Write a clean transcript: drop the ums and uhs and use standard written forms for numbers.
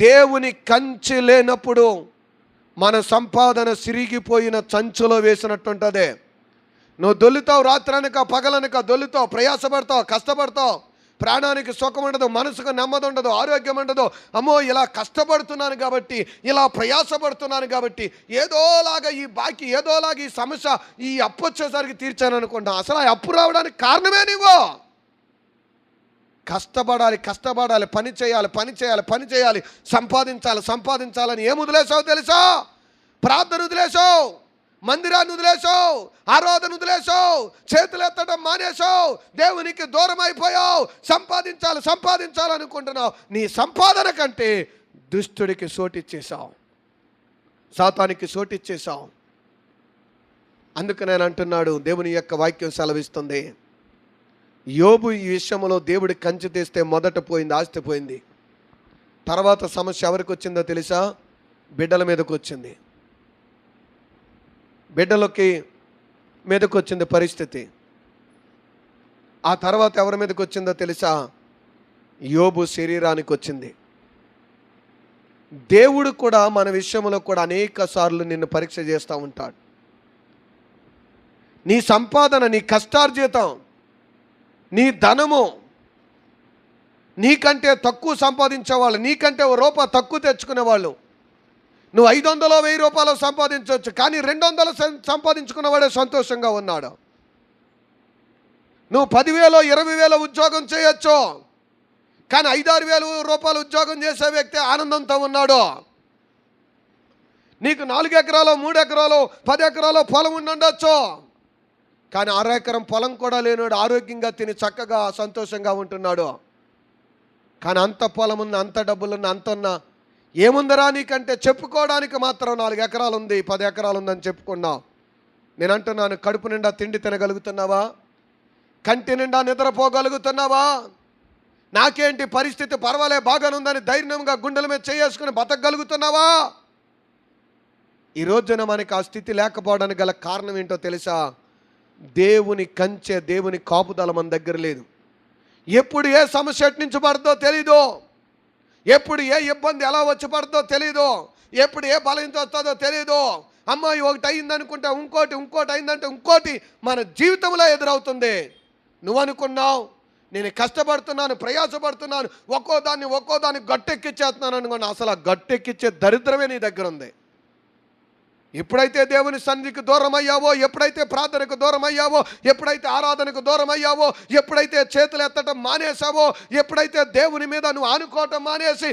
దేవుని కంచె లేనప్పుడు మన సంపాదన సిరిగిపోయిన చంచులో వేసినట్టుంటుంది. నువ్వు దొల్లుతావు, రాత్రనక పగలనక దొల్లుతావు, ప్రయాసపడతావు, కష్టపడతావు, ప్రాణానికి సుఖం ఉండదు, మనసుకు నెమ్మది ఉండదు, ఆరోగ్యం ఉండదు. అమ్మో ఇలా కష్టపడుతున్నాను కాబట్టి, ఇలా ప్రయాసపడుతున్నాను కాబట్టి, ఏదోలాగా ఈ బాకీ, ఏదోలాగా ఈ సమస్య, ఈ అప్పు వచ్చేసరికి తీర్చాను అనుకుంటా. అసలు ఆ అప్పు రావడానికి కారణమే నువ్వు. కష్టపడాలి, పని చేయాలి, సంపాదించాలని ఏం వదిలేసావు తెలుసా? ప్రార్థన వదిలేసావు, మందిరాన్ని వదిలేసావు, ఆరాధన వదిలేసావు, చేతులు ఎత్తడం మానేసావు, దేవునికి దూరం అయిపోయావు. సంపాదించాలనుకుంటున్నావు. నీ సంపాదన కంటే దుష్టుడికి సోటిచ్చేసావు, సాతానికి సోటిచ్చేసావు. అందుకు నేను అంటున్నాడు, దేవుని యొక్క వాక్యం సెలవిస్తుంది, యోబు ఈ విషయంలో దేవుడి కంచె తీస్తే మొదట పోయింది, ఆస్తి పోయింది. తర్వాత సమస్య ఎవరికి వచ్చిందో తెలుసా? బిడ్డల మీదకి వచ్చింది. మీదకి వచ్చింది పరిస్థితి. ఆ తర్వాత ఎవరి మీదకి వచ్చిందో తెలుసా? యోబు శరీరానికి వచ్చింది. దేవుడు కూడా మన విషయంలో కూడా అనేక సార్లు నిన్ను పరీక్ష చేస్తూ ఉంటాడు. నీ సంపాదన, నీ కష్టార్జితం, నీ ధనము, నీకంటే తక్కువ సంపాదించేవాళ్ళు, నీకంటే ఓ రూపాయి తక్కువ తెచ్చుకునేవాళ్ళు, నువ్వు 500 1000 రూపాయలు సంపాదించవచ్చు, కానీ 200 సంపాదించుకున్నవాడే సంతోషంగా ఉన్నాడు. నువ్వు 10,000 20,000 ఉద్యోగం చేయొచ్చు, కానీ 5-6,000 రూపాయలు ఉద్యోగం చేసే వ్యక్తి ఆనందంతో ఉన్నాడు. నీకు 4 ఎకరాలు 3 ఎకరాలు 10 ఎకరాలు పొలం ఉండొచ్చు, కానీ 6 ఎకరం పొలం కూడా లేనాడు ఆరోగ్యంగా తిని చక్కగా సంతోషంగా ఉంటున్నాడు. కానీ అంత పొలం ఉన్న, అంత డబ్బులున్న, అంత ఉన్న, ఏముందరా నీకంటే చెప్పుకోవడానికి మాత్రం 4 ఎకరాలు ఉంది, 10 ఎకరాలు ఉందని చెప్పుకున్నావు. నేను అంటున్నాను, కడుపు నిండా తిండి తినగలుగుతున్నావా? కంటి నిండా నిద్రపోగలుగుతున్నావా? నాకేంటి పరిస్థితి పర్వాలే, బాగానుందని ధైర్యంగా గుండెల మీద చేసుకుని బతకగలుగుతున్నావా? ఈ రోజున మనకి ఆ స్థితి లేకపోవడానికి గల కారణం ఏంటో తెలుసా? దేవుని కంచె, దేవుని కాపుదల మన దగ్గర లేదు. ఎప్పుడు ఏ సమస్య ఎటు నుంచి పడుతుందో తెలీదు, ఎప్పుడు ఏ ఇబ్బంది ఎలా వచ్చి పడుతుందో తెలీదు, ఎప్పుడు ఏ బలహీనత వస్తుందో తెలీదు. అమ్మాయి ఒకటి అయిందనుకుంటే ఇంకోటి అయిందంటే ఇంకోటి మన జీవితంలో ఎదురవుతుంది. నువ్వు అనుకున్నావు నేను కష్టపడుతున్నాను, ప్రయాసపడుతున్నాను, ఒక్కో దాన్ని గట్టెక్కిచ్చేస్తున్నాను అనుకోండి. అసలు ఆ గట్టెక్కిచ్చే దరిద్రమే నీ దగ్గర ఉంది. ఎప్పుడైతే దేవుని సన్నిధికి దూరం అయ్యావో, ఎప్పుడైతే ప్రార్థనకు దూరం అయ్యావో, ఎప్పుడైతే ఆరాధనకు దూరం అయ్యావో, ఎప్పుడైతే చేతులు ఎత్తడం మానేసావో, ఎప్పుడైతే దేవుని మీద నువ్వు ఆనుకోవటం మానేసి